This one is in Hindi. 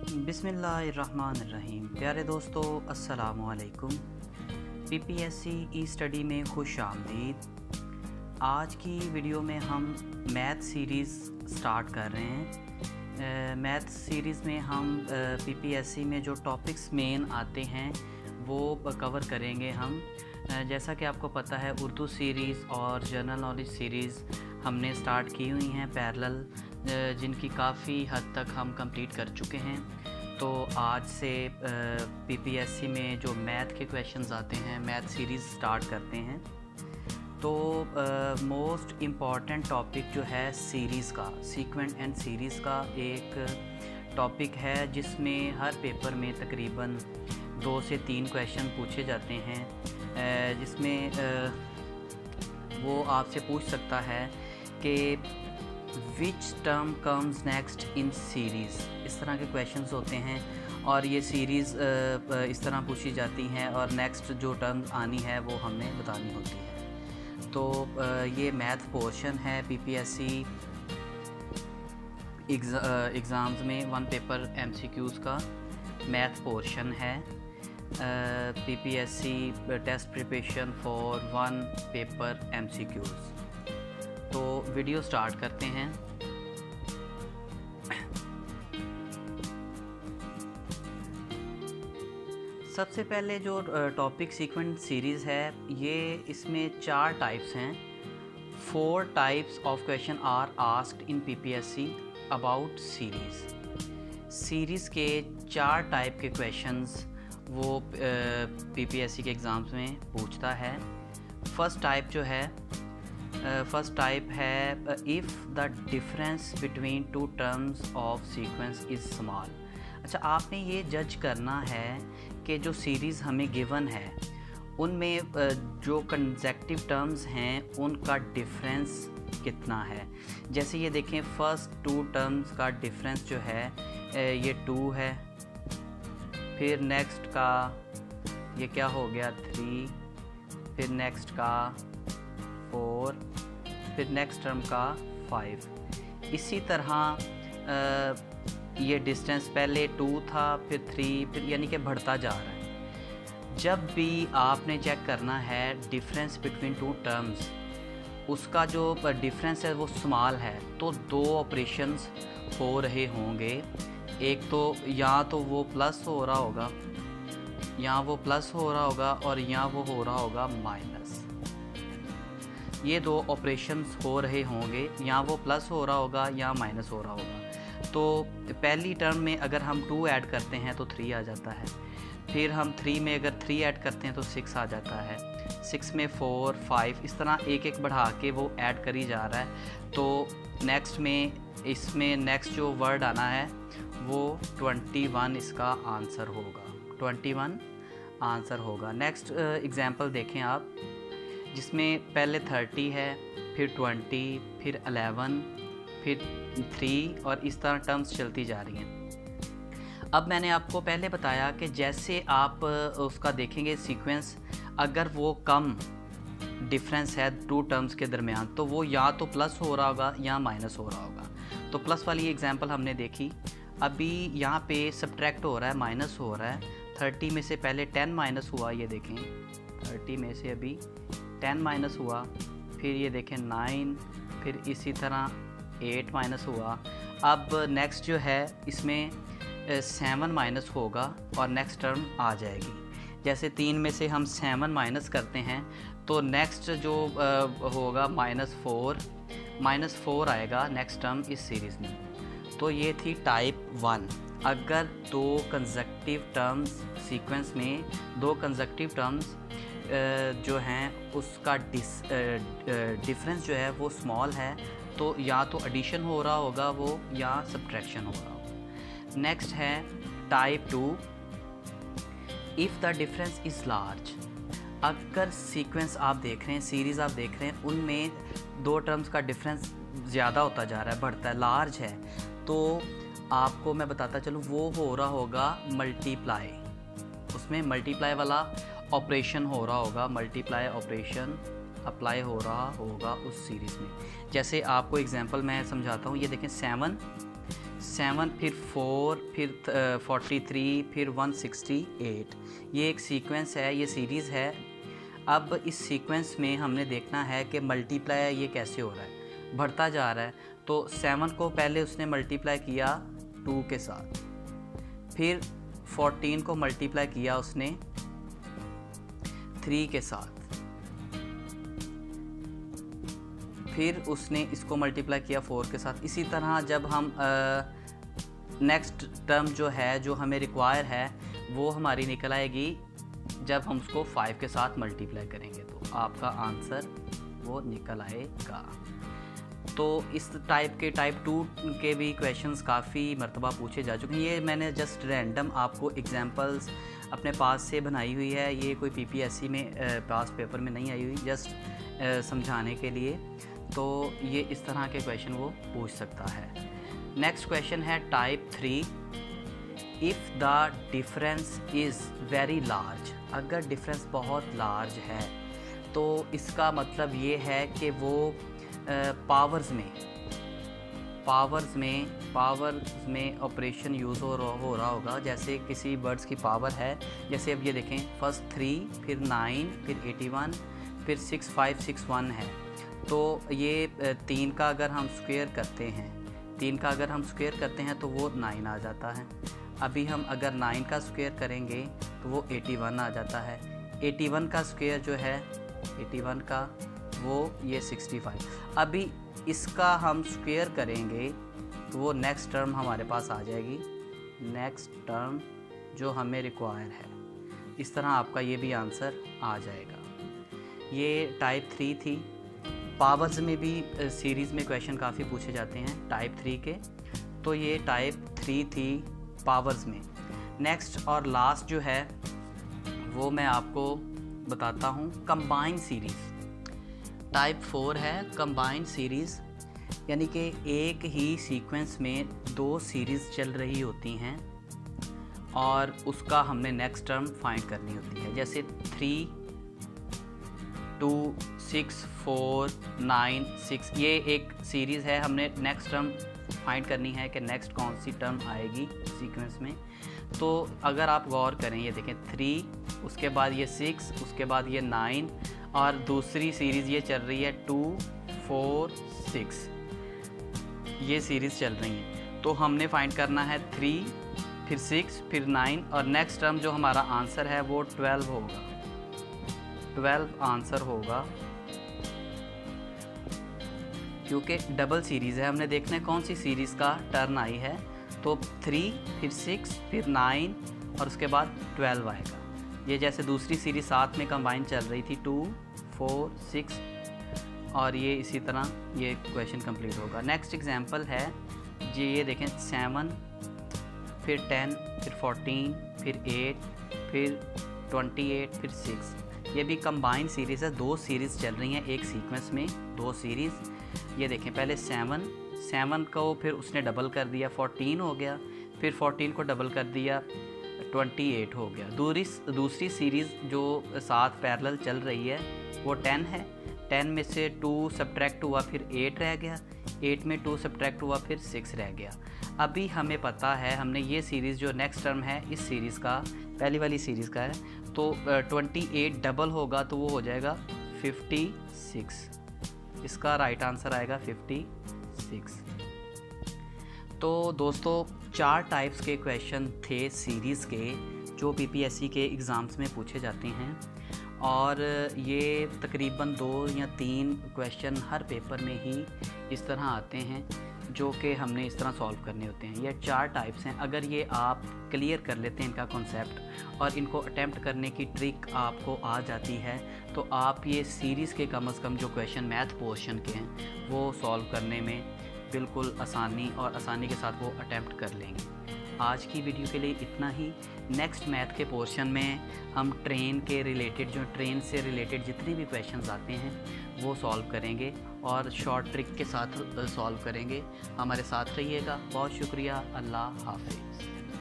बिस्मिल्लाहिर्रहमानिर्रहीम। प्यारे दोस्तों, अस्सलामुअलैकुम। पीपीएससी ई स्टडी में खुश आमदीद। आज की वीडियो में हम मैथ सीरीज़ स्टार्ट कर रहे हैं। मैथ सीरीज़ में हम पीपीएससी में जो टॉपिक्स मेन आते हैं वो कवर करेंगे हम। जैसा कि आपको पता है, उर्दू सीरीज़ और जनरल नॉलेज सीरीज़ हमने स्टार्ट की हुई हैं पैरेलल, जिनकी काफ़ी हद तक हम कंप्लीट कर चुके हैं। तो आज से पीपीएससी में जो मैथ के क्वेश्चंस आते हैं, मैथ सीरीज़ स्टार्ट करते हैं। तो मोस्ट इम्पॉर्टेंट टॉपिक जो है सीरीज़ का, सीक्वेंट एंड सीरीज़ का एक टॉपिक है जिसमें हर पेपर में तकरीबन 2 से 3 क्वेश्चन पूछे जाते हैं, जिसमें वो आपसे पूछ सकता है कि which term comes next in series. इस तरह के क्वेश्चंस होते हैं और ये सीरीज़ इस तरह पूछी जाती हैं और नेक्स्ट जो टर्म आनी है वो हमने बतानी होती है। तो ये मैथ पोर्शन है पीपीएससी एग्ज़ाम्स में 1 पेपर एमसीक्यूज़ का मैथ पोर्शन है। PPSC test preparation for 1 paper MCQs. तो वीडियो स्टार्ट करते हैं। सबसे पहले जो टॉपिक सीक्वेंट सीरीज़ है, ये इसमें 4 टाइप्स हैं। 4 types of question are asked in PPSC about series. Series के 4 टाइप के क्वेश्चंस वो पीपीएससी के एग्ज़ाम्स में पूछता है। फर्स्ट टाइप है if the difference between 2 terms of sequence is small. अच्छा, आपने ये जज करना है कि जो सीरीज़ हमें गिवन है उनमें जो कंसेक्टिव टर्म्स हैं उनका डिफरेंस कितना है। जैसे ये देखें, फर्स्ट 2 टर्म्स का डिफरेंस जो है ये 2 है, फिर नेक्स्ट का ये क्या हो गया 3, फिर नेक्स्ट का 4, फिर नेक्स्ट टर्म का 5। इसी तरह ये डिस्टेंस पहले 2 था, फिर 3, फिर यानी कि बढ़ता जा रहा है। जब भी आपने चेक करना है डिफरेंस बिटवीन 2 टर्म्स, उसका जो डिफरेंस है वो स्मॉल है, तो 2 ऑपरेशंस हो रहे होंगे। एक तो यहाँ तो वो प्लस हो रहा होगा, यहाँ वो प्लस हो रहा होगा और यहाँ वो हो रहा होगा माइनस। ये 2 ऑपरेशंस हो रहे होंगे, यहाँ वो प्लस हो रहा होगा, यहाँ माइनस हो रहा होगा। तो पहली टर्म में अगर हम 2 ऐड करते हैं तो 3 आ जाता है, फिर हम 3 में अगर 3 ऐड करते हैं तो 6 आ जाता है, 6 में 4, 5, इस तरह एक बढ़ा के वो ऐड करी जा रहा है। तो नेक्स्ट में इसमें नेक्स्ट जो वर्ड आना है वो 21 इसका आंसर होगा। 21 आंसर होगा। नेक्स्ट एग्जांपल देखें आप, जिसमें पहले 30 है, फिर 20, फिर 11, फिर 3 और इस तरह टर्म्स चलती जा रही हैं। अब मैंने आपको पहले बताया कि जैसे आप उसका देखेंगे सीक्वेंस, अगर वो कम डिफरेंस है 2 टर्म्स के दरमियान तो वो या तो प्लस हो रहा होगा या माइनस हो रहा होगा। तो प्लस वाली एग्जांपल हमने देखी। अभी यहाँ पे सब्ट्रैक्ट हो रहा है, माइनस हो रहा है। 30 में से पहले 10 माइनस हुआ, ये देखें 30 में से अभी 10 माइनस हुआ, फिर ये देखें 9, फिर इसी तरह 8 माइनस हुआ। अब नेक्स्ट जो है इसमें 7 माइनस होगा और नेक्स्ट टर्म आ जाएगी। जैसे 3 में से हम 7 माइनस करते हैं तो नेक्स्ट जो होगा -4 आएगा नेक्स्ट टर्म इस सीरीज़ में। तो ये थी टाइप 1। अगर 2 कंसेक्टिव टर्म्स सीक्वेंस में 2 कंसेक्टिव टर्म्स जो हैं उसका डिफरेंस जो है वो स्मॉल है, तो या तो एडिशन हो रहा होगा वो या सब्ट्रैक्शन हो रहा होगा। नेक्स्ट है type 2, if the difference is large. अगर सीक्वेंस आप देख रहे हैं, सीरीज़ आप देख रहे हैं, उनमें 2 टर्म्स का डिफरेंस ज़्यादा होता जा रहा है, बढ़ता है, लार्ज है, तो आपको मैं बताता चलूँ वो हो रहा होगा मल्टीप्लाई। उसमें मल्टीप्लाई वाला ऑपरेशन हो रहा होगा, मल्टीप्लाई ऑपरेशन अप्लाई हो रहा होगा उस सीरीज़ में। जैसे आपको एग्जांपल मैं समझाता हूँ। ये देखें 7 7, फिर 4, फिर 43, फिर 168। ये एक सीक्वेंस है, ये सीरीज़ है। अब इस सीक्वेंस में हमने देखना है कि मल्टीप्लाई ये कैसे हो रहा है, बढ़ता जा रहा है। तो 7 को पहले उसने मल्टीप्लाई किया 2 के साथ, फिर 14 को मल्टीप्लाई किया उसने 3 के साथ, फिर उसने इसको मल्टीप्लाई किया 4 के साथ। इसी तरह जब हम नेक्स्ट टर्म जो है, जो हमें रिक्वायर है, वो हमारी निकल आएगी जब हम उसको 5 के साथ मल्टीप्लाई करेंगे, तो आपका आंसर वो निकल आएगा। तो इस टाइप 2 के भी क्वेश्चंस काफ़ी मरतबा पूछे जा चुके हैं। ये मैंने जस्ट रैंडम आपको एग्जांपल्स अपने पास से बनाई हुई है, ये कोई पीपीएससी में पास पेपर में नहीं आई हुई, जस्ट समझाने के लिए। तो ये इस तरह के क्वेश्चन वो पूछ सकता है। नेक्स्ट क्वेश्चन है type 3, if the difference is very large. अगर डिफरेंस बहुत लार्ज है तो इसका मतलब ये है कि वो पावर्स में ऑपरेशन यूज़ हो रहा होगा। जैसे किसी वर्ड्स की पावर है, जैसे अब ये देखें, फर्स्ट 3, फिर 9, फिर 81, फिर 6561 है। तो ये 3 का अगर हम स्क्वायर करते हैं तो वो 9 आ जाता है। अभी हम अगर 9 का स्क्वायर करेंगे तो वो 81 आ जाता है। 81 का स्क्वायर जो है 81 का, वो ये 65। अभी इसका हम स्क्वायर करेंगे तो वो नेक्स्ट टर्म हमारे पास आ जाएगी, नेक्स्ट टर्म जो हमें रिक्वायर है। इस तरह आपका ये भी आंसर आ जाएगा। ये टाइप 3 थी। पावर्स में भी सीरीज़ में क्वेश्चन काफ़ी पूछे जाते हैं टाइप 3 के, तो ये टाइप 3 थी पावर्स में। नेक्स्ट और लास्ट जो है वो मैं आपको बताता हूँ, कंबाइंड सीरीज़। टाइप 4 है कंबाइंड सीरीज़, यानी कि एक ही सीक्वेंस में 2 सीरीज़ चल रही होती हैं और उसका हमने नेक्स्ट टर्म फाइंड करनी होती है। जैसे 3, 2, 6, 4, 9, 6, ये एक सीरीज़ है। हमने नेक्स्ट टर्म फाइंड करनी है कि नेक्स्ट कौन सी टर्म आएगी सीक्वेंस में। तो अगर आप गौर करें, ये देखें 3, उसके बाद ये 6, उसके बाद ये 9, और दूसरी सीरीज़ ये चल रही है 2, 4, 6, ये सीरीज़ चल रही है। तो हमने फाइंड करना है 3, फिर 6, फिर 9, और नेक्स्ट टर्म जो हमारा आंसर है वो 12 होगा। 12 आंसर होगा, क्योंकि डबल सीरीज़ है। हमने देखना है कौन सी सीरीज़ का टर्न आई है। तो 3, फिर 6, फिर 9, और उसके बाद 12 आएगा। ये जैसे दूसरी सीरीज़ साथ में कंबाइन चल रही थी, 2, 4, 6, और ये इसी तरह ये क्वेश्चन कंप्लीट होगा। नेक्स्ट एग्जांपल है जी, ये देखें 7, फिर 10, फिर 14, फिर 8, फिर 28, फिर 6। ये भी कंबाइंड सीरीज़ है। 2 सीरीज़ चल रही हैं एक सीक्वेंस में, 2 सीरीज़। ये देखें, पहले 7 को फिर उसने डबल कर दिया, 14 हो गया, फिर 14 को डबल कर दिया, 28 हो गया। दूसरी सीरीज़ जो साथ पैरेलल चल रही है वो 10 है। 10 में से 2 सब्ट्रैक्ट हुआ, फिर 8 रह गया, 8 में 2 सब्ट्रैक्ट हुआ, फिर 6 रह गया। अभी हमें पता है, हमने ये सीरीज़ जो नेक्स्ट टर्म है इस सीरीज़ का, पहली वाली सीरीज़ का है, तो 28 डबल होगा तो वो हो जाएगा 56। इसका राइट आंसर आएगा 56। तो दोस्तों 4 टाइप्स के क्वेश्चन थे सीरीज़ के, जो पीपीएससी के एग्ज़ाम्स में पूछे जाते हैं, और ये तकरीबन 2 या 3 क्वेश्चन हर पेपर में ही इस तरह आते हैं, जो कि हमने इस तरह सॉल्व करने होते हैं। ये 4 टाइप्स हैं। अगर ये आप क्लियर कर लेते हैं इनका कॉन्सेप्ट और इनको अटेम्प्ट करने की ट्रिक आपको आ जाती है, तो आप ये सीरीज़ के कम से कम जो क्वेश्चन मैथ पोर्शन के हैं वो सॉल्व करने में बिल्कुल आसानी के साथ वो अटेम्प्ट कर लेंगे। आज की वीडियो के लिए इतना ही। नेक्स्ट मैथ के पोर्शन में हम ट्रेन के रिलेटेड, जो ट्रेन से रिलेटेड जितने भी क्वेश्चंस आते हैं वो सॉल्व करेंगे और शॉर्ट ट्रिक के साथ सॉल्व करेंगे। हमारे साथ रहिएगा। बहुत शुक्रिया। अल्लाह हाफिज़।